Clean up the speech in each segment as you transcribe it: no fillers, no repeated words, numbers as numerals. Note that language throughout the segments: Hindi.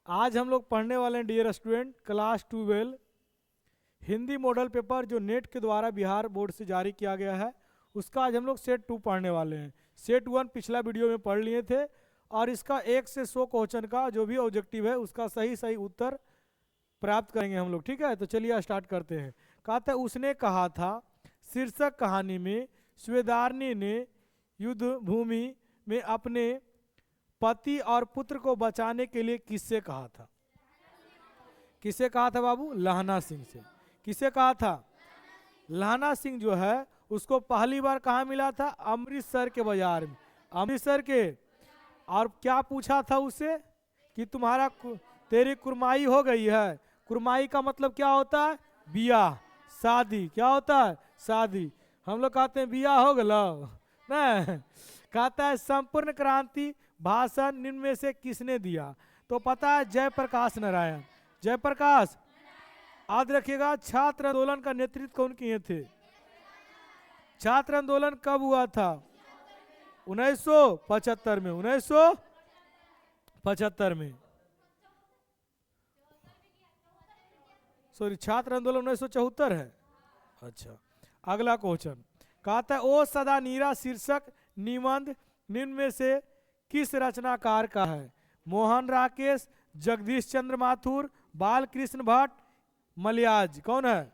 आज हम लोग पढ़ने वाले हैं dear student class 12 Hindi model paper जो नेट के द्वारा बिहार बोर्ड से जारी किया गया है। उसका आज हम लोग सेट 2 पढ़ने वाले हैं। सेट 1 पिछला वीडियो में पढ़ लिए थे और इसका 1 से 100 क्वेश्चन का जो भी ऑब्जेक्टिव है उसका सही सही उत्तर प्राप्त करेंगे हम लोग। ठीक है, तो चलिए स्टार्ट करते हैं। कहा था उसने कहा था शीर्षक कहानी में स्वेदारनी ने युद्ध भूमि में अपने पति और पुत्र को बचाने के लिए किससे कहा था? किससे कहा था बाबू? लहना सिंह से। किससे कहा था? लहना सिंह जो है उसको पहली बार कहाँ मिला था? अमृतसर के बाजार में, अमृतसर के। और क्या पूछा था उससे कि तेरी कुरमाई हो गई है। कुरमाई का मतलब क्या होता है? बियाह, शादी। क्या होता है? शादी। हम लोग कहते हैं बियाह हो गया ना। कहता है संपूर्ण क्रांति भाषण निम्न में से किसने दिया? तो पता है जयप्रकाश नारायण। जयप्रकाश। याद रखिएगा छात्र आंदोलन का नेतृत्व कौन किए थे? छात्र आंदोलन कब हुआ था? 1975 में। 1975 में। सॉरी, छात्र आंदोलन 1974 है। अच्छा, अगला क्वेश्चन कहता है ओ सदा नीरा शीर्षक निबंध निम्न में से किस रचनाकार का है? मोहन राकेश, जगदीश चंद्र माथुर, बालकृष्ण भट्ट, मलयाज। कौन है?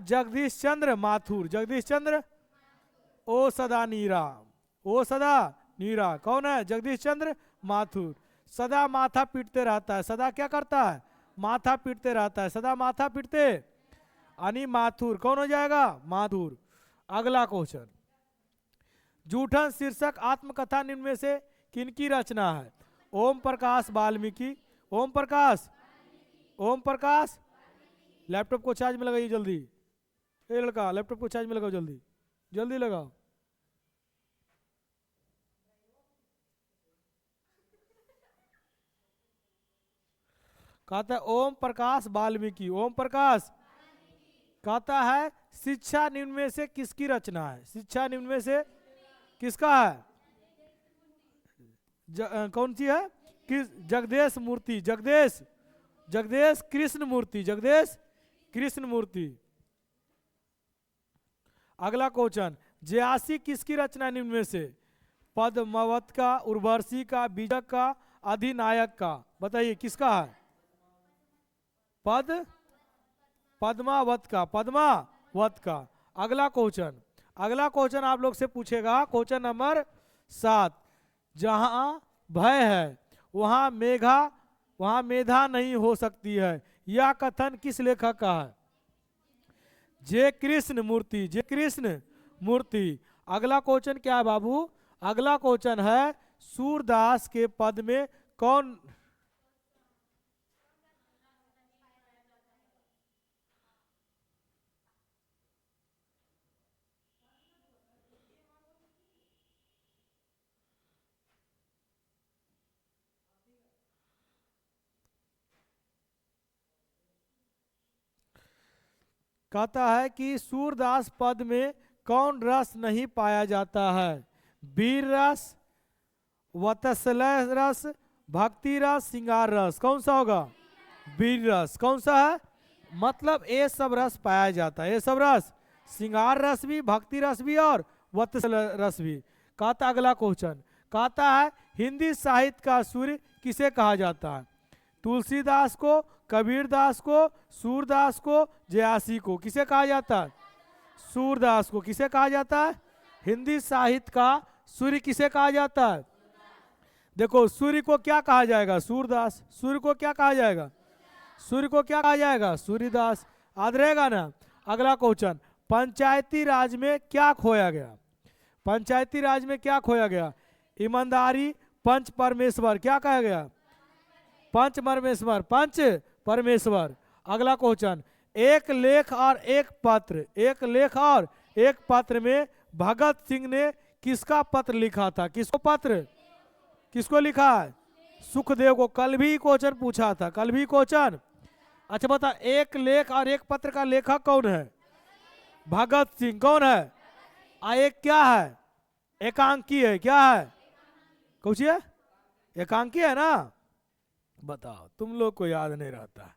जगदीश चंद्र माथुर। जगदीश चंद्र। ओ सदा नीरा, ओ सदा नीरा कौन है? जगदीश चंद्र माथुर। सदा माथा पीटते रहता है। सदा क्या करता है? माथा पीटते रहता है। सदा माथा पीटते यानी माथुर। कौन हो जाएगा? माथुर। अगला क्वेश्चन जूठन शीर्षक आत्मकथा निम्न में से किनकी रचना है? ओम प्रकाश वाल्मीकि। ओम प्रकाश। ओम प्रकाश। लैपटॉप को चार्ज में लगाइए जल्दी। ए लड़का, लैपटॉप को चार्ज में लगाओ जल्दी, जल्दी लगाओ। कहता है ओम प्रकाश वाल्मीकि। ओम प्रकाश। कहता है शिक्षा निम्न में से किसकी रचना है? शिक्षा निम्न में से किसका है? कौन सी है? जगदेश मूर्ति। जगदेश कृष्ण मूर्ति। जगदेश कृष्ण मूर्ति। अगला क्वेश्चन जयासी किसकी रचना निम्न में से? पद्मावत का, उर्वशी का, बीजक का, अधिनायक का। बताइए किसका है? पद्मावत का। पद्मावत का। अगला क्वेश्चन आप लोग से पूछेगा क्वेश्चन नंबर 7। जहां भय है वहां मेधा नहीं हो सकती है। यह कथन किस लेखक का है? जे कृष्ण मूर्ति। जे कृष्ण मूर्ति। अगला क्वेश्चन क्या है बाबू? अगला क्वेश्चन है सूरदास के पद में कौन? कहता है कि सूरदास पद में कौन रस नहीं पाया जाता है? वीर रस, वत्सलय रस, भक्ति रस, श्रृंगार रस। कौन सा होगा? वीर रस। कौन सा है? मतलब ये सब रस पाया जाता है। ये सब रस, श्रृंगार रस भी, भक्ति रस भी और वत्सलय रस भी। कहता अगला क्वेश्चन कहता है हिंदी साहित्य का सूर्य किसे कहा जाता है? तुलसीदास को, कबीरदास को, सूरदास को, जयासी को। किसे कहा जाता है? सूरदास को। किसे कहा जाता है? हिंदी साहित्य का सूर्य किसे कहा जाता है? देखो सूर्य को क्या कहा जाएगा? सूरदास। सूर्य को क्या कहा जाएगा? सूर्य को क्या कहा जाएगा? सूर्यदास। याद रहेगा ना। अगला क्वेश्चन पंचायती राज में क्या खोया गया? पंचायती राज में क्या खोया गया? ईमानदारी, पंच परमेश्वर। क्या कहा गया? पंच परमेश्वर। पंच परमेश्वर। अगला क्वेश्चन एक लेख और एक पत्र। एक लेख और एक पत्र में भगत सिंह ने किसका पत्र लिखा था? किसको पत्र? किसको लिखा है? सुखदेव को। कल भी क्वेश्चन पूछा था, कल भी क्वेश्चन। अच्छा बता, एक लेख और एक पत्र का लेखक कौन है? भगत सिंह। कौन है? एक क्या है? एकांकी है। क्या है? पूछिए। एकांकी है ना। बताओ, तुम लोग को याद नहीं रहता।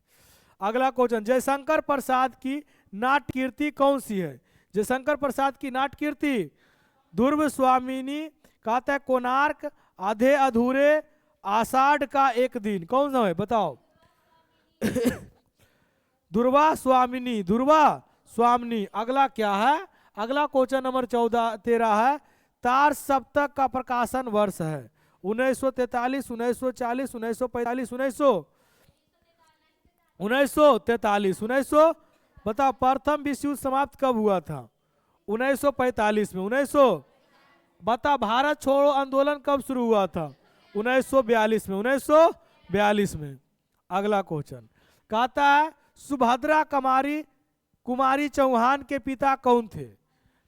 अगला क्वेश्चन, जयशंकर प्रसाद की नाट्य कीर्ति कौन सी है? जयशंकर प्रसाद की नाट्य कीर्ति ध्रुव स्वामिनी, कहता है कोणार्क, आधे अधूरे, आषाढ़ का एक दिन, कौन सा है बताओ? दुर्वा स्वामिनी, दुर्वा स्वामिनी। अगला क्या है? अगला क्वेश्चन नंबर 13 है, तार सप्तक का प्रकाशन वर्ष है 1943, 1940, 1945, 1943, 1900। बताओ प्रथम विश्व युद्ध समाप्त कब हुआ था? 1945 में। 1900। बता भारत छोड़ो आंदोलन कब शुरू हुआ था? 1942 में। 1942 में। अगला क्वेश्चन कहता है सुभद्रा कुमारी चौहान के पिता कौन थे?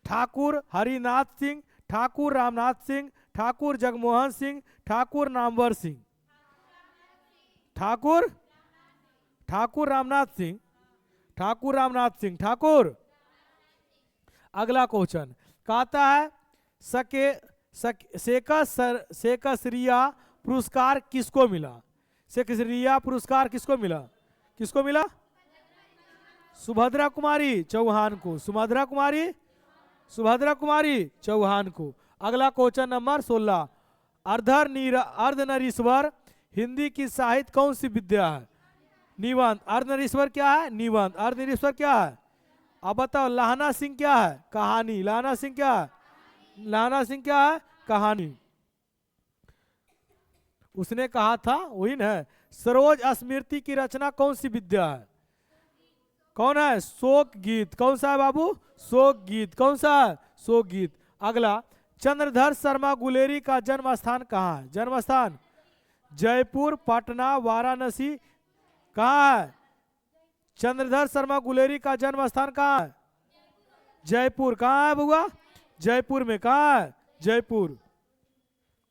ठाकुर हरिनाथ सिंह, ठाकुर रामनाथ सिंह, ठाकुर जगमोहन सिंह, ठाकुर नामवर सिंह। ठाकुर रामनाथ सिंह, ठाकुर रामनाथ सिंह, ठाकुर। अगला क्वेश्चन कहता है शेकसरिया पुरस्कार किसको मिला? शेकसरिया पुरस्कार किसको मिला? किसको मिला? सुभद्रा कुमारी चौहान को। सुभद्रा कुमारी चौहान को। अगला क्वेश्चन नंबर 16, अर्धनरीश्वर हिंदी की साहित्य कौन सी विद्या है? निबंध। अर्धनरीश्वर क्या है? निबंध। अर्धनरीश्वर क्या है? अब बताओ। लहना सिंह क्या है? कहानी। लहना सिंह क्या है? कहानी। उसने कहा था वही ना, सरोज स्मृति की रचना कौन सी विद्या है? कौन है? शोक गीत। कौन सा है बाबू? शोक गीत। कौन सा है? शोक गीत। अगला, चंद्रधर शर्मा गुलेरी का जन्म स्थान कहाँ है? जन्म स्थान जयपुर, पटना, वाराणसी। कहाँ है? चंद्रधर शर्मा गुलेरी का जन्म स्थान कहाँ है? जयपुर। कहाँ है बुआ? जयपुर में। कहाँ है? जयपुर।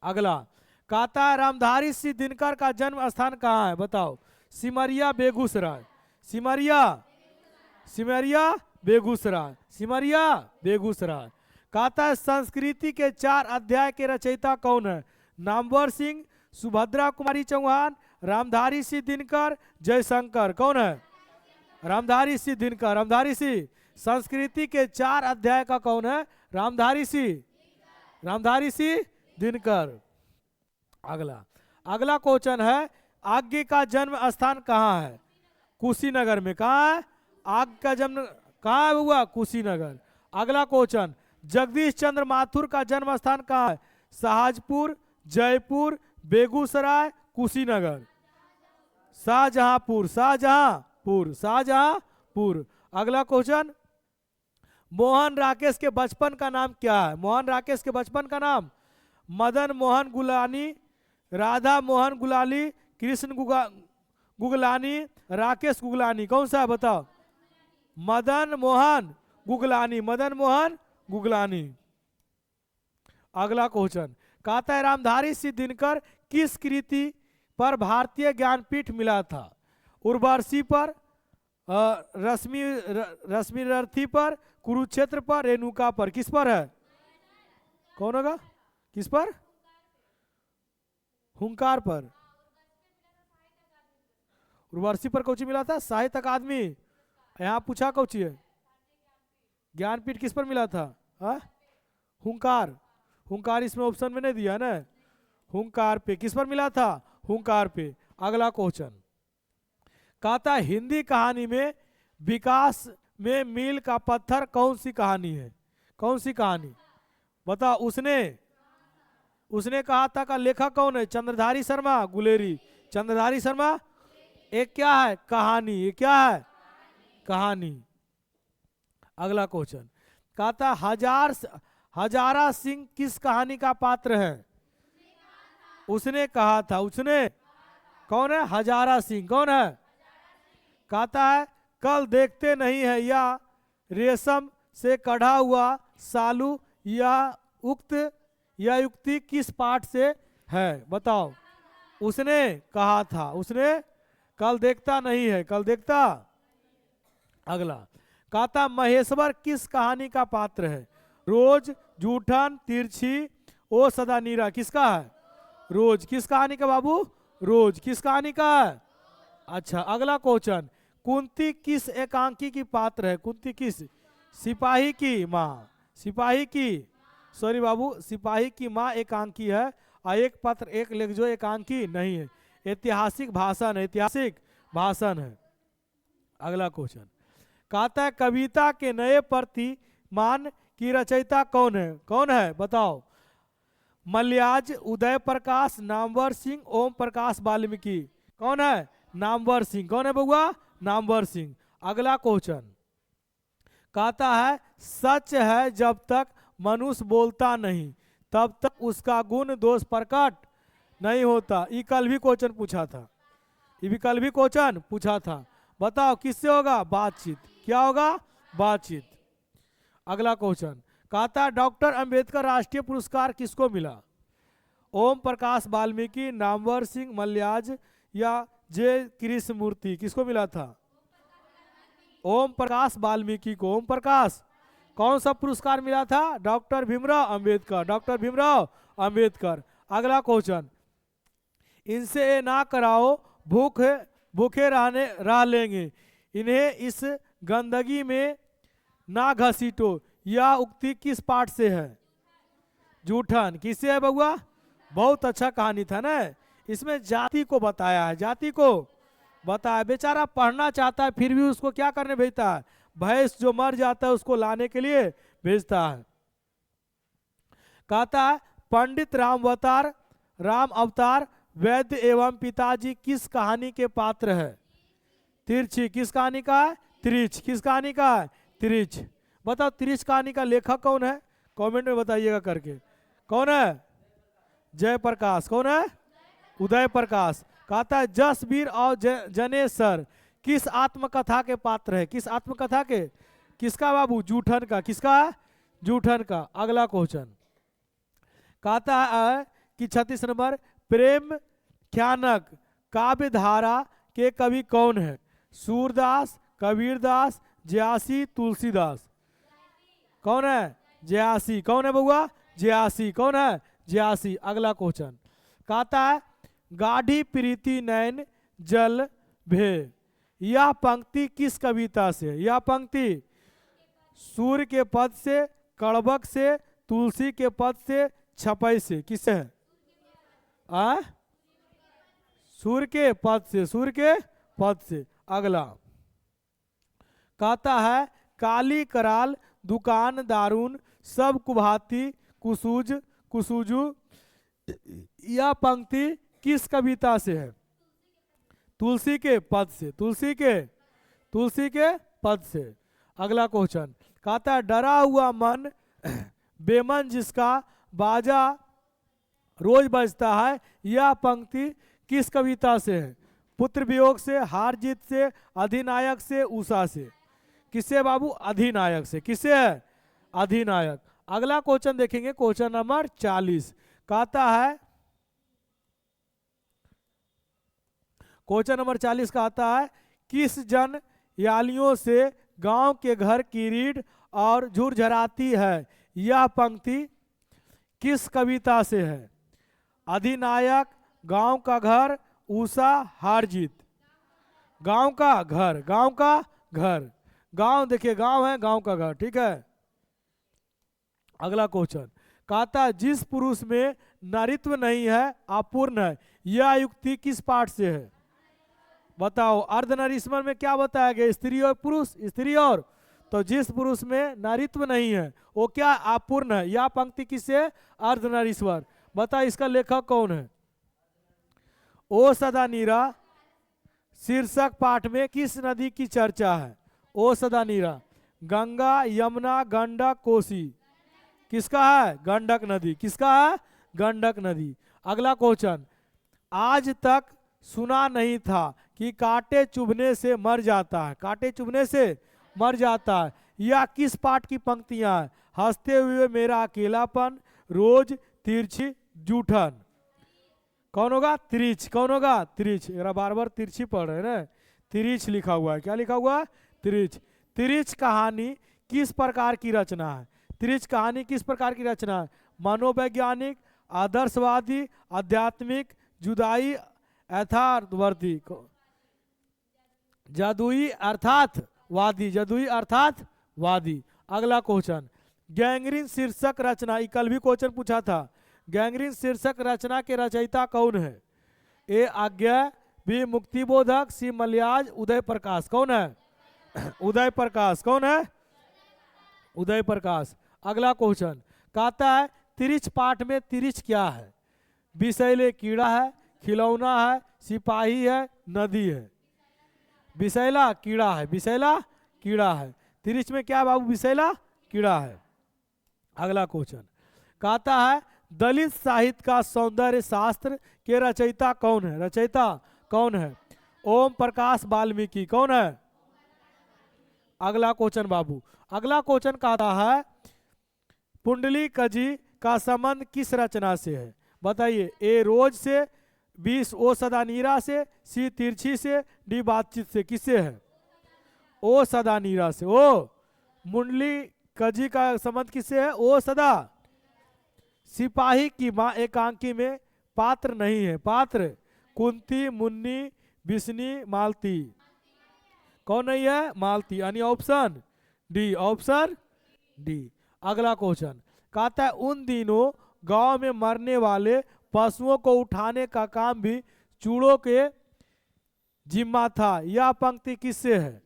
अगला कहता है रामधारी सिंह दिनकर का जन्म स्थान कहाँ है? बताओ। सिमरिया, बेगूसराय। सिमरिया बेगूसराय। कहता है संस्कृति के 4 अध्याय के रचयिता कौन है? नामवर सिंह, सुभद्रा कुमारी चौहान, रामधारी सिंह दिनकर, जयशंकर। कौन है? रामधारी सिंह दिनकर। रामधारी सिंह। संस्कृति के 4 अध्याय का कौन है? रामधारी सिंह दिनकर। अगला क्वेश्चन है आज्ञे का जन्म स्थान कहाँ है? कुशीनगर में। कहाँ है? आग का जन्म कहाँ है हुआ? कुशीनगर। अगला क्वेश्चन, जगदीश चंद्र माथुर का जन्म स्थान कहाँ है? शाहजपुर, जयपुर, बेगूसराय, कुशीनगर। शाहजहांपुर। अगला क्वेश्चन, मोहन राकेश के बचपन का नाम क्या है? मोहन राकेश के बचपन का नाम मदन मोहन गुलानी, राधा मोहन गुलाली, कृष्ण गुगलानी, राकेश गुगलानी। कौन सा है बताओ? मदन मोहन गुगलानी। अगला क्वेश्चन कहता है रामधारी सिंह दिनकर किस कृति पर भारतीय ज्ञानपीठ मिला था? उर्वशी पर, रश्मिरथी पर, कुरुक्षेत्र पर, रेणुका पर। किस पर है? कौन होगा? किस पर? हुंकार पर। उर्वशी पर कौची मिला था? साहित्य अकादमी। यहाँ पूछा कौची है? ज्ञानपीठ किस पर मिला था? हुंकार इसमें ऑप्शन में नहीं दिया ना। हुंकार पे। किस पर मिला था? हुंकार पे। अगला क्वेश्चन कहता हिंदी कहानी में विकास में मील का पत्थर कौन सी कहानी है? कौन सी कहानी बताओ? उसने कहा था का लेखक कौन है? चंद्रधारी शर्मा गुलेरी। चंद्रधारी शर्मा। एक क्या है? कहानी। ये क्या है? कहानी। अगला क्वेश्चन कहता हजारा सिंह किस कहानी का पात्र है? उसने कहा था। उसने कौन है? हजारा सिंह। कौन है? कहता है कल देखते नहीं है या रेशम से कढ़ा हुआ सालू या युक्ति किस पाठ से है? बताओ। उसने कहा था। उसने कल देखता नहीं है। कल देखता। अगला कहता महेश्वर किस कहानी का पात्र है? रोज, जूठन, तिरछी, ओ सदा नीरा। किसका है? रोज। किस कहानी का बाबू? रोज किस कहानी का है? अच्छा, अगला क्वेश्चन, कुंती किस एकांकी की पात्र है? कुंती किस? सिपाही की माँ, सिपाही की, सॉरी बाबू, सिपाही की माँ एकांकी है, और एक पत्र एक लेख जो एकांकी नहीं है, ऐतिहासिक भाषण है, ऐतिहासिक भाषण है। अगला क्वेश्चन, कहता है कविता के नए प्रतिमान की रचयिता कौन है? कौन है बताओ? मल्याज, उदय प्रकाश, नामवर सिंह, ओम प्रकाश वाल्मीकि। कौन है? नामवर सिंह। कौन है बउआ? नामवर सिंह। अगला क्वेश्चन कहता है सच है जब तक मनुष्य बोलता नहीं तब तक उसका गुण दोष प्रकट नहीं होता। ये कल भी क्वेश्चन पूछा था, ये भी कल भी क्वेश्चन पूछा था। बताओ किससे होगा? बातचीत। क्या होगा? बातचीत। अगला क्वेश्चन कहता है डॉक्टर अंबेडकर राष्ट्रीय पुरस्कार किसको मिला? ओम प्रकाश वाल्मीकि, नामवर सिंह, मल्याज या जे कृष्णमूर्ति? किसको मिला था? ओम प्रकाश वाल्मीकि को। ओम प्रकाश। कौन सा पुरस्कार मिला था? Doctor Bhimrao Ambedkar, doctor Bhimrao Ambedkar. अगला क्वेश्चन, इनसे ना कराओ भूखे रह लेंगे, इन्हें इस गंदगी में ना घसीटो, यह उक्ति किस पाठ से है? जूठन। किससे है बउआ? बहुत अच्छा कहानी था ना, इसमें जाति को बताया है, जाति को बताया। बेचारा पढ़ना चाहता है फिर भी उसको क्या करने भेजता है? भैंस जो मर जाता है उसको लाने के लिए भेजता है। कहता है पंडित राम अवतार वैद्य एवं पिताजी किस कहानी के पात्र है? तिरछी। किस कहानी का है? तिरछ। किस कहानी का है? तिरछ। बताओ तिरछ कहानी का लेखक कौन है? कमेंट में बताइएगा करके। कौन है? जयप्रकाश। कौन है? उदय प्रकाश। कहता है जसवीर और जनेश्वर किस आत्मकथा के पात्र है? किस आत्मकथा के? किसका बाबू? जूठन का। किसका? जूठन का। अगला क्वेश्चन कहता है कि 36 नंबर, प्रेम ख्यानक काव्य धारा के कवि कौन है? सूरदास, कबीरदास, जयासी, तुलसीदास। कौन है? जयासी। कौन है बउआ? जयासी। कौन है? जयासी। अगला क्वेश्चन कहता है गाढ़ी प्रीति नैन जल भे, यह पंक्ति किस कविता से? यह पंक्ति सूर्य के पद से, कड़बक से, तुलसी के पद से, छपई से? किससे है? सूर्य के पद से, सूर्य के पद से। अगला कहता है काली कराल दुकान दारून सब कुभाती कुसूजू, यह पंक्ति किस कविता से है? तुलसी के पद से, तुलसी के पद से। अगला क्वेश्चन कहता है डरा हुआ मन बेमन जिसका बाजा रोज बजता है, यह पंक्ति किस कविता से है? पुत्र वियोग से, हार जीत से, अधिनायक से, उषा से? किससे बाबू? अधिनायक से। किससे है? अधिनायक। अगला क्वेश्चन देखेंगे, क्वेश्चन नंबर 40 कहता है, क्वेश्चन नंबर 40 कहता है किस जन यालियों से गांव के घर की रीढ़ और झुरझराती है, यह पंक्ति किस कविता से है? अधिनायक, गांव का घर, उषा, हार जीत? गांव का घर, गांव का घर। गांव देखिए, गांव है, गांव का घर। ठीक है। अगला क्वेश्चन कहता है जिस पुरुष में नारित्व नहीं है अपूर्ण है, यह युक्ति किस पाठ से है? बताओ अर्धनारीश्वर में क्या बताया गया? स्त्री और पुरुष, स्त्री और, तो जिस पुरुष में नारित्व नहीं है वो क्या? अपूर्ण है। यह पंक्ति किससे? अर्धनारीश्वर। बता इसका लेखक कौन है? ओ सदा नीरा शीर्षक पाठ में किस नदी की चर्चा है? ओ सदा नीरा। गंगा, यमुना, गंडक, कोसी? किसका है? गंडक नदी। किसका है? गंडक नदी। अगला क्वेश्चन आज तक सुना नहीं था कि कांटे चुभने से मर जाता है, कांटे चुभने से मर जाता है, यह किस पाठ की पंक्तियां हैं? हंसते हुए मेरा अकेलापन, रोज, तिरछी, जूठन? कौन होगा? तिरछ। कौन होगा? तिरछ। बार बार तिरछी पढ़ रहे हैं ना, तिरछ लिखा हुआ है। क्या लिखा हुआ है? तिरछ। तिरछ कहानी किस प्रकार की रचना है? तिरछ कहानी किस प्रकार की रचना है? मनोवैज्ञानिक, आदर्शवादी, आध्यात्मिक, जुदाई, यथार्थवर्ती, जदुई अर्थात वादी, जदुई अर्थात वादी। अगला क्वेश्चन, गैंग्रीन शीर्षक रचना, ये कल भी क्वेश्चन पूछा था। गैंग्रीन शीर्षक रचना के रचयिता कौन है? ए आज्ञा, बी मुक्तिबोधक, सी मलयाज, उदय प्रकाश। कौन है? उदय प्रकाश। कौन है? उदय प्रकाश। अगला क्वेश्चन कहता है तिरिछ पाठ में तिरिछ क्या है? विषैले कीड़ा है, खिलौना है, सिपाही है, नदी है। विषैला कीड़ा है, विषैला कीड़ा है। तिरिछ में क्या बाबू? विषैला कीड़ा है। अगला क्वेश्चन कहता है दलित साहित्य का सौंदर्य शास्त्र के रचयिता कौन है? रचयिता कौन है? ओम प्रकाश वाल्मीकि। कौन है? अगला क्वेश्चन बाबू, अगला क्वेश्चन कहता है पुंडलीकजी का संबंध किस रचना से है? बताइए। ए रोज से, बी ओ सदानीरा से, सी तिरछी से, डी बातचीत से। किससे है? ओ सदानीरा से। ओ मुंडलीकजी का संबंध किससे है? ओ सदा। सिपाही की माँ एकांकी में पात्र नहीं है। पात्र कुंती, मुन्नी, बिस्नी, मालती। कौन नहीं है? मालती। यानी ऑप्शन डी, ऑप्शन डी। अगला क्वेश्चन कहता है उन दिनों गांव में मरने वाले पशुओं को उठाने का काम भी चूड़ों के जिम्मा था। यह पंक्ति किससे है?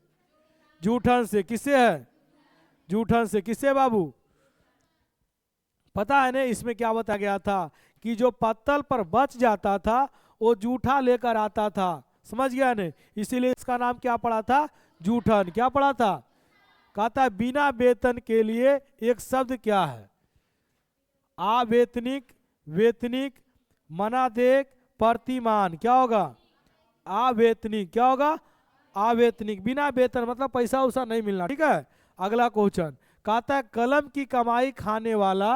जूठन से। किससे है? जूठन से। किससे बाबू? पता है ना इसमें क्या बताया गया था कि जो पत्तल पर बच जाता था वो जूठा लेकर आता था। समझ गया ने? इसीलिए इसका नाम क्या पड़ा था? जूठन। क्या पड़ा था? कहता है बिना वेतन के लिए एक शब्द क्या है? अवेतनिक, वेतनिक, मनादेक, प्रतिमान। क्या होगा? अवेतनिक। क्या होगा? अवेतनिक। बिना वेतन मतलब पैसा उसा नहीं मिलना। ठीक है। अगला क्वेश्चन कहता है कलम की कमाई खाने वाला,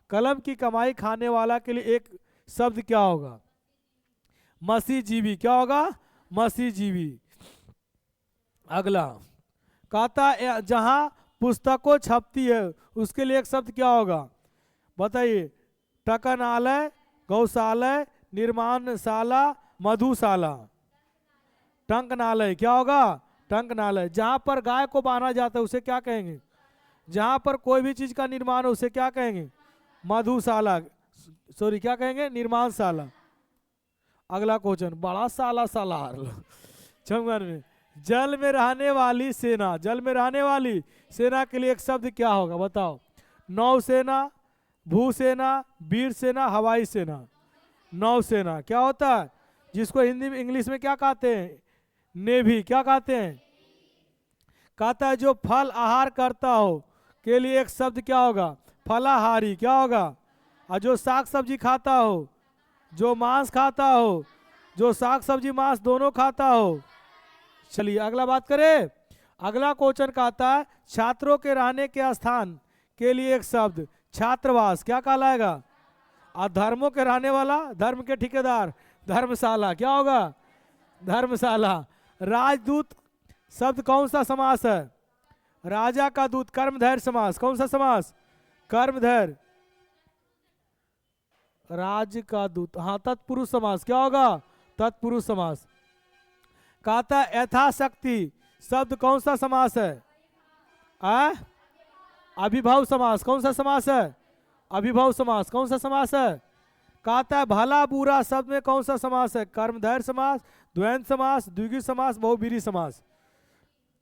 कलम की कमाई खाने वाला के लिए एक शब्द क्या होगा? मसीजीवी। क्या होगा? मसीजीवी। अगला कहता है जहां पुस्तकों छपती है उसके लिए एक शब्द क्या होगा? बताइए। टकनालय, गौशालय, निर्माणशाला, मधुशाला। टंकनालय। क्या होगा? टंकनालय। जहां पर गाय को बांधा जाता है उसे क्या कहेंगे? जहां पर कोई भी चीज का निर्माण हो उसे क्या कहेंगे? मधुशाला। सॉरी, क्या कहेंगे? निर्माणशाला। अगला क्वेश्चन बड़ा साला सालार चमगन में जल में रहने वाली सेना, जल में रहने वाली सेना के लिए एक शब्द क्या होगा? बताओ। नौसेना, भूसेना, वीर सेना, हवाई सेना। नौसेना। क्या होता है? जिसको हिंदी में इंग्लिश में क्या कहते हैं? नेवी। क्या कहते हैं? कहता है जो फल आहार करता हो के लिए एक शब्द क्या होगा? फलाहारी। क्या होगा? और जो साग सब्जी खाता हो, जो मांस खाता हो, जो साग सब्जी मांस दोनों खाता हो। चलिए अगला बात करें। अगला क्वेश्चन कहता है छात्रों के रहने के स्थान के लिए एक शब्द छात्रावास। क्या कहलाएगा? और धर्मों के रहने वाला, धर्म के ठेकेदार, धर्मशाला। क्या होगा? धर्मशाला। राजदूत शब्द कौन सा समास है? राजा का दूत, कर्मधारय समास। कौन सा समास? कर्मधारय। राज का दूत, हाँ तत्पुरुष समास। क्या होगा? तत्पुरुष समास। कहता है यथाशक्ति शब्द कौन सा समास है? अभिभव समास। कौन सा समास है? अभिभव समास। कौन सा समास है? कहता है भला बुरा शब्द में कौन सा समास है? कर्मधारय समास, द्वंद्व समास, द्विगु समास, बहुब्रीहि समास।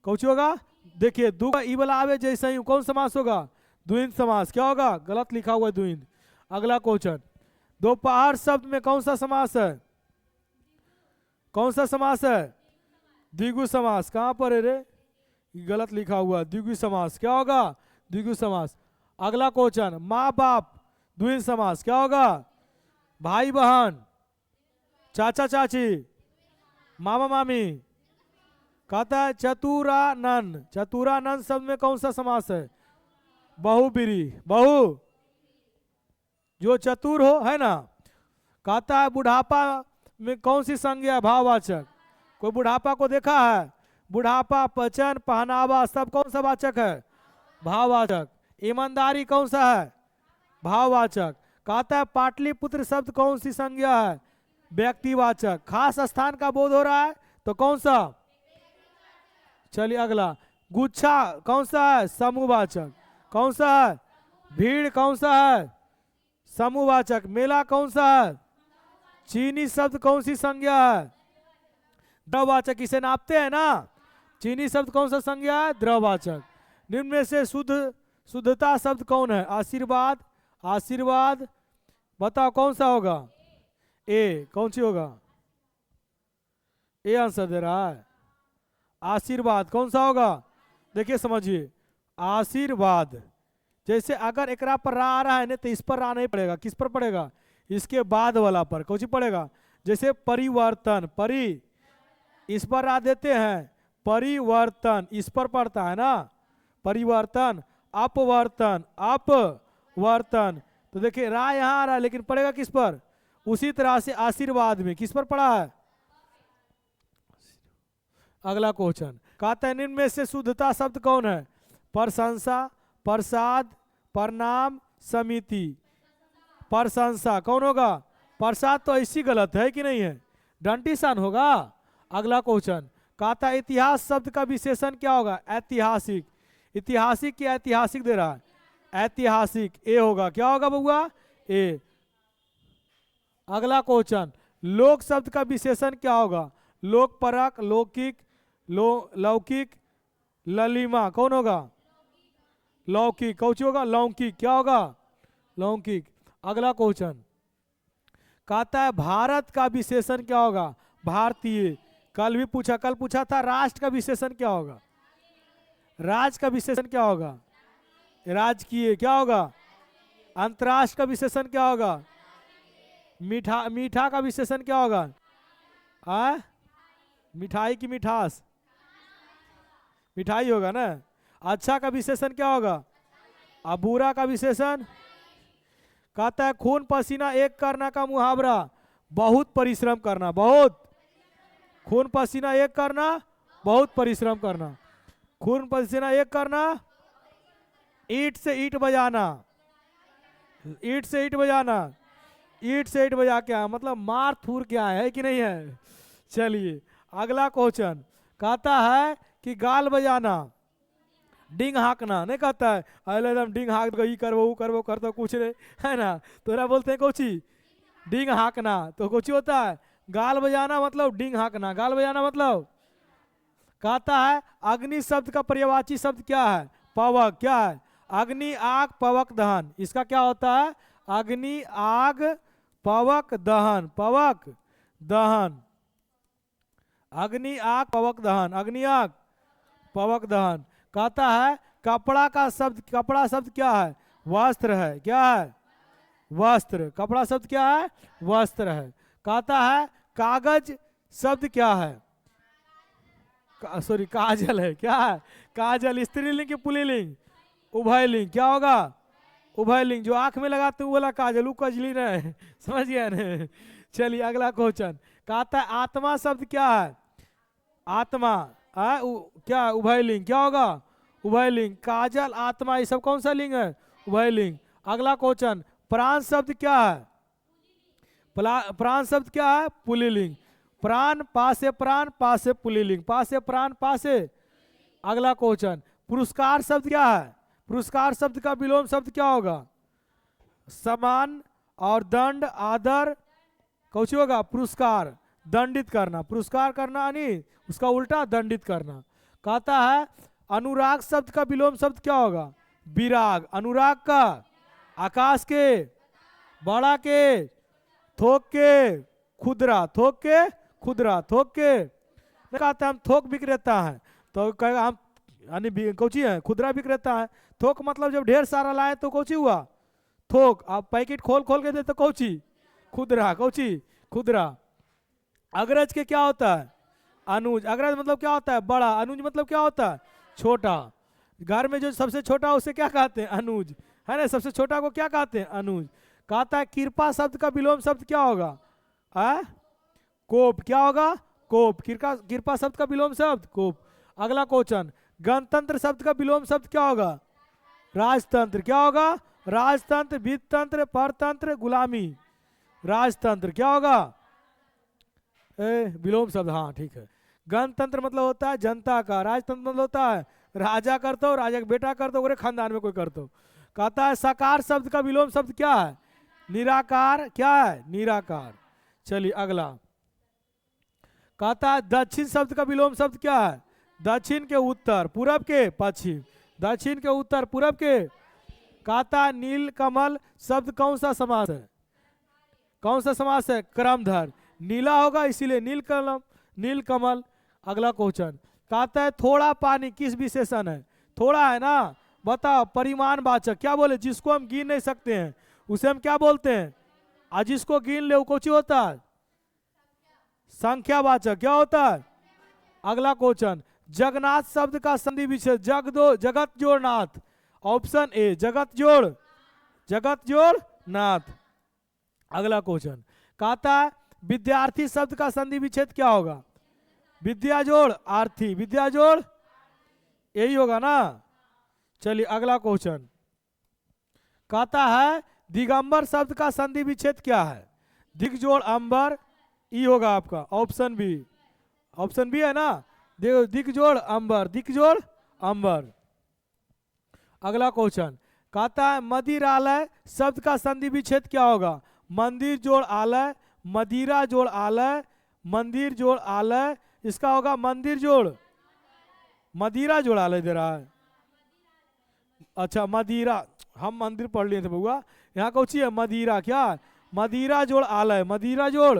कौन होगा? देखिए दू का ई वाला आवे जैसे ही कौन समास होगा? द्विंद समास। क्या होगा? गलत लिखा हुआ है द्विंद। अगला क्वेश्चन दोपहर शब्द में कौन सा समास है? कौन सा समास है? द्विगु समास। कहां पर है रे? गलत लिखा हुआ, द्विगु समास। क्या होगा? द्विगु समास। अगला क्वेश्चन माँ बाप द्विंद समास। क्या होगा? भाई बहन, चाचा चाची, मामा मामी। कहता है चतुरानन, चतुरानन शब्द में कौन सा समास है? बहुब्रीहि। बहु जो चतुर हो है ना। कहता है बुढ़ापा में कौन सी संज्ञा है? भाववाचक। कोई बुढ़ापा को देखा है? बुढ़ापा, पचन, पहनावा सब कौन सा वाचक है? भाववाचक। ईमानदारी कौन सा है? भाववाचक। कहता है पाटलिपुत्र शब्द कौन सी संज्ञा है? व्यक्तिवाचक। खास स्थान का बोध हो रहा है तो कौन सा? चलिए अगला, गुच्छा कौन सा है? समूहवाचक। कौन सा है? भीड़ कौन सा है? समूहवाचक। मेला कौन सा है? चीनी शब्द कौन सी संज्ञा है? द्रववाचक। इसे नापते हैं ना, चीनी शब्द कौन सा संज्ञा है? द्रववाचक। निम्न में से शुद्धता शब्द कौन है? आशीर्वाद। आशीर्वाद बताओ कौन सा होगा? ए। कौन सी होगा? ए आंसर दे रहा है। आशीर्वाद कौन सा होगा? देखिए समझिए, आशीर्वाद जैसे अगर एकरा पर रा आ रहा है ना तो इस पर रा नहीं पड़ेगा, किस पर पड़ेगा? इसके बाद वाला पर। कौन सी पड़ेगा? जैसे परिवर्तन, परि इस पर रा देते हैं, परिवर्तन इस पर पड़ता है ना, परिवर्तन। अपवर्तन, अपवर्तन। तो देखिए रा यहाँ आ रहा है लेकिन पड़ेगा किस पर? उसी तरह से आशीर्वाद में किस पर पड़ा है? अगला क्वेश्चन कहता है निम्न में से शुद्धता शब्द कौन है? प्रशंसा, प्रसाद, प्रणाम, समिति। प्रशंसा कौन होगा? प्रसाद तो ऐसी गलत है कि नहीं है, डंटीसान होगा। अगला क्वेश्चन कहता है इतिहास शब्द का विशेषण क्या होगा? ऐतिहासिक। ऐतिहासिक क्या ऐतिहासिक दे रहा है? ऐतिहासिक। ए होगा। क्या होगा बउआ? ए। अगला क्वेश्चन लोक शब्द का विशेषण क्या होगा? लोकपरक, लौकिक, लौकिक, ललिमा। कौन होगा? लौकिक। कौन होगा? लौकिक। क्या होगा? लौकिक। अगला क्वेश्चन कहता है भारत का विशेषण क्या होगा? भारतीय। कल भी पूछा, कल पूछा था राष्ट्र का विशेषण क्या होगा? राज्य का विशेषण क्या होगा? राजकीय। क्या होगा? अंतर्राष्ट्र का विशेषण क्या होगा? मीठा। मीठा का विशेषण क्या होगा? मिठाई की मिठास, मिठाई होगा ना। अच्छा का विशेषण क्या होगा? बुरा का विशेषण कहता है खून पसीना एक करना का मुहावरा, बहुत परिश्रम करना। बहुत। खून पसीना एक करना, बहुत परिश्रम करना। खून पसीना एक करना, ईंट से ईंट बजाना। ईंट से ईंट बजाना, ईंट से ईंट बजा के मतलब मार थूर के आए है कि नहीं है। चलिए अगला क्वेश्चन कहता है कि गाल बजाना, डिंग हाँकना। नहीं कहता है अरे एकदम डिंग हाँक दो, ये करवो वो करवो, कर तो कुछ नहीं है ना, तोरा बोलते हैं कोची डिंग हाँकना। तो कुछ होता है गाल बजाना मतलब डिंग हाँकना, गाल बजाना मतलब। कहता है अग्नि शब्द का पर्यायवाची शब्द क्या है? पवक। क्या है? अग्नि, आग, पवक, दहन। इसका क्या होता है? अग्नि, आग, पवक, दहन। पवक, दहन। अग्नि, आग, पवक, दहन। अग्नि, आग, पवक, दहन। कहता है कपड़ा का शब्द, कपड़ा शब्द क्या है? वस्त्र है। क्या है? वस्त्र। कपड़ा शब्द क्या है? वस्त्र है। कहता है कागज शब्द क्या है? सॉरी काजल है। क्या है? काजल। स्त्रीलिंग की पुल्लिंग? उभयलिंग। क्या होगा? उभयलिंग। जो आंख में लगाते हैं वाला काजल, वो कजली नहीं। समझ गया ना। चलिए अगला क्वेश्चन कहता है आत्मा शब्द क्या है? आत्मा क्या? उभयलिंग। क्या होगा? उभयलिंग। काजल, आत्मा, ये सब कौन सा लिंग है? उभयलिंग। अगला क्वेश्चन प्राण शब्द क्या है? प्राण शब्द क्या है? पुल्लिंग। प्राण, पासे प्राण, पासे पुल्लिंग। पासे प्राण, पासे। अगला क्वेश्चन पुरस्कार शब्द क्या है? पुरस्कार शब्द का विलोम शब्द क्या होगा? सम्मान और दंड, आदर। कौन होगा? पुरस्कार। दंडित करना, पुरस्कार करना नहीं, उसका उल्टा दंडित करना। कहता है अनुराग शब्द का विलोम शब्द क्या होगा? विराग। अनुराग का आकाश के, बड़ा के, थोक के, खुदरा। थोक के, खुदरा। थोक के कहता है हम थोक विक्रेता हैं, तो कहेगा हम यानी कौची है? खुदरा विक्रेता है। थोक मतलब जब ढेर सारा लाए तो कौची हुआ? थोक। आप पैकेट खोल खोल के दे तो कौची? खुदरा। कौची? खुदरा। अग्रज के क्या होता है? अनुज। अग्रज मतलब क्या होता है? बड़ा। अनुज मतलब क्या होता है? छोटा। घर में जो सबसे छोटा उसे क्या कहते हैं? अनुज, है ना। सबसे छोटा को क्या कहते हैं? अनुज। कहता है कृपा शब्द का विलोम शब्द क्या होगा? कोप। क्या होगा? कोप। कृपा शब्द का विलोम शब्द कोप। अगला क्वेश्चन गणतंत्र शब्द का विलोम शब्द क्या होगा? राजतंत्र। क्या होगा? राजतंत्र, वित्ततंत्र, परतंत्र, गुलामी। राजतंत्र। क्या होगा? विलोम शब्द, हाँ ठीक है। गणतंत्र मतलब होता है जनता का, राजतंत्र मतलब होता है राजा करते हो, राजा का बेटा करते हो, खानदान में कोई करते हो। कहता है साकार शब्द का विलोम शब्द क्या है? निराकार। क्या है? निराकार। चलिए अगला कहता है दक्षिण शब्द का विलोम शब्द क्या है? दक्षिण के उत्तर, पूरब के पश्चिम, दक्षिण के उत्तर, पूरब के। कहता है नील कमल शब्द कौन सा समास है? कौन सा समास है? क्रमधर। नीला होगा इसीलिए नील कलम, नील कमल। अगला क्वेश्चन कहता है थोड़ा पानी किस विशेषण है? थोड़ा है ना, बताओ। परिमाणवाचक। क्या बोले? जिसको हम गिन नहीं सकते हैं उसे हम क्या बोलते हैं? आज जिसको गिन ले वो कौन होता है? संख्यावाचक। क्या होता है? अगला क्वेश्चन जगन्नाथ शब्द का संधि विच्छेद जगत जोड़ नाथ। ऑप्शन ए जगत जोड़, जगत जोड़ नाथ। अगला क्वेश्चन कहता है विद्यार्थी शब्द का संधि विच्छेद क्या होगा? विद्या जोड़ आर्थी, विद्या जोड़, यही होगा ना। चलिए अगला क्वेश्चन कहता है दिगंबर शब्द का संधि विच्छेद क्या है? दिग जोड़ अंबर, ई होगा आपका ऑप्शन बी। ऑप्शन बी है ना, देखो दिग जोड़ अंबर, दिग जोड़ अंबर। अगला क्वेश्चन कहता है मदिरालय शब्द का संधि विच्छेद क्या होगा? मंदिर जोड़ आलय, मदिरा जोड़ आलय, मंदिर जोड़ आलय, इसका होगा मंदिर जोड़, मदिरा जोड़ आलय दे रहा है। अच्छा मदिरा, हम मंदिर पढ़ लिए थे बउआ, यहाँ कौन सी है? मदिरा। क्या? मदिरा जोड़ आलय, मदिरा जोड़।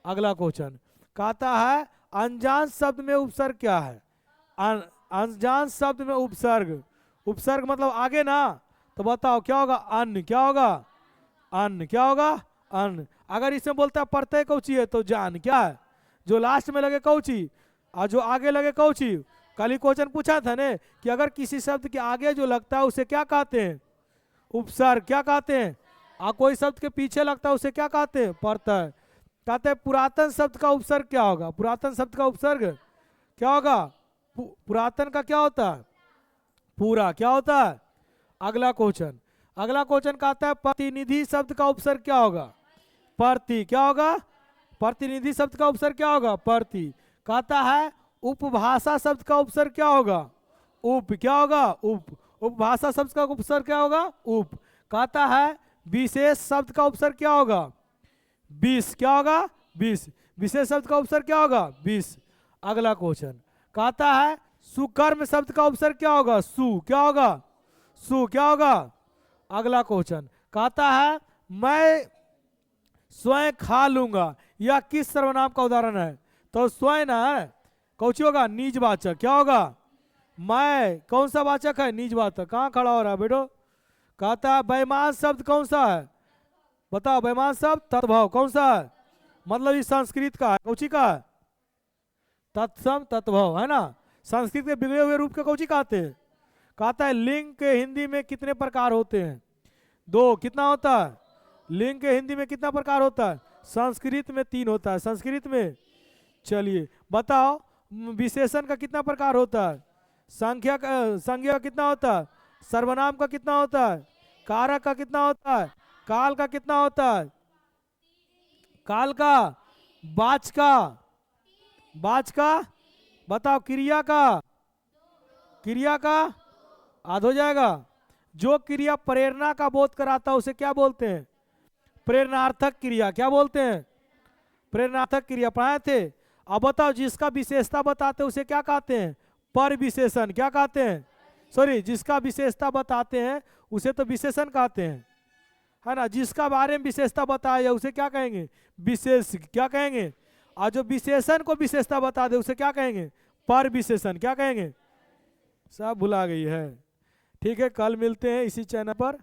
अगला क्वेश्चन कहता है अनजान शब्द में उपसर्ग क्या है? अनजान शब्द में उपसर्ग, उपसर्ग मतलब आगे ना, तो बताओ क्या होगा? अन्न। क्या होगा? अन्न। क्या होगा? अन्न। अगर इसमें बोलता है प्रत्यय कौची है तो जान। क्या है? जो लास्ट में लगे कौची और जो आगे लगे कौची। कल ही क्वेश्चन पूछा था ने कि अगर किसी शब्द के आगे जो लगता है उसे क्या कहते हैं? उपसर्ग। क्या कहते हैं? और कोई शब्द के पीछे लगता है उसे क्या कहते हैं? प्रत्यय। कहते हैं पुरातन शब्द का उपसर्ग क्या होगा? पुरातन शब्द का उपसर्ग क्या होगा? पुरातन का क्या होता है? पूरा। क्या होता है? अगला क्वेश्चन, अगला क्वेश्चन कहता है प्रतिनिधि शब्द का उपसर्ग क्या होगा? प्रति। क्या होगा? प्रतिनिधि शब्द का उपसर्ग क्या होगा? प्रति। कहता है उपभाषा शब्द का उपसर्ग क्या होगा? उप। क्या होगा? उप। उपभाषा शब्द का उपसर्ग क्या होगा? उप। कहता है विशेष शब्द का उपसर्ग क्या होगा? विष। क्या होगा? विष। विशेष शब्द का उपसर्ग क्या होगा? विष। अगला क्वेश्चन कहता है सुकर्म शब्द का उपसर्ग क्या होगा? सु। क्या होगा? सु। क्या होगा? अगला क्वेश्चन कहता है मैं स्वयं खा लूंगा, यह किस सर्वनाम का उदाहरण है? तो स्वयं ना है, कौची होगा? निजवाचक। क्या होगा? मैं कौन सा वाचक है? निजवाचक। कहाँ खड़ा हो रहा है बेटो? कहता है बेईमान शब्द कौन सा है? बताओ। बेईमान शब्द तत्भव कौन सा है? मतलब इस संस्कृत का है, कौची का है? तत्सम तत्भव है ना। संस्कृत के बिगड़े हुए रूप के कौची कहते हैं? कहता है लिंग के हिंदी में कितने प्रकार होते हैं? दो। कितना होता है? लिंग के हिंदी में कितना प्रकार होता है? संस्कृत में 3 होता है। संस्कृत में। चलिए बताओ विशेषण का कितना प्रकार होता है? संख्या का कितना होता है? सर्वनाम का कितना होता है? कारक का कितना होता है? काल का कितना होता है? काल का। वाच का। वाच का। बताओ क्रिया का। क्रिया का आध हो जाएगा। जो क्रिया प्रेरणा का बोध कराता है उसे क्या बोलते हैं? प्रेरणार्थक क्रिया। क्या बोलते हैं? प्रेरणार्थक क्रिया पढ़ाए थे। अब बताओ जिसका विशेषता बताते हैं उसे क्या कहते हैं? पर विशेषण। क्या कहते हैं? सॉरी, जिसका विशेषता बताते हैं उसे तो विशेषण कहते हैं, है ना। जिसका बारे में विशेषता बताया जाए उसे क्या कहेंगे? विशेष। क्या कहेंगे? और जो विशेषण को विशेषता बता दे उसे क्या कहेंगे? पर विशेषण। क्या कहेंगे? सब भुला गई है। ठीक है, कल मिलते हैं इसी चैनल पर।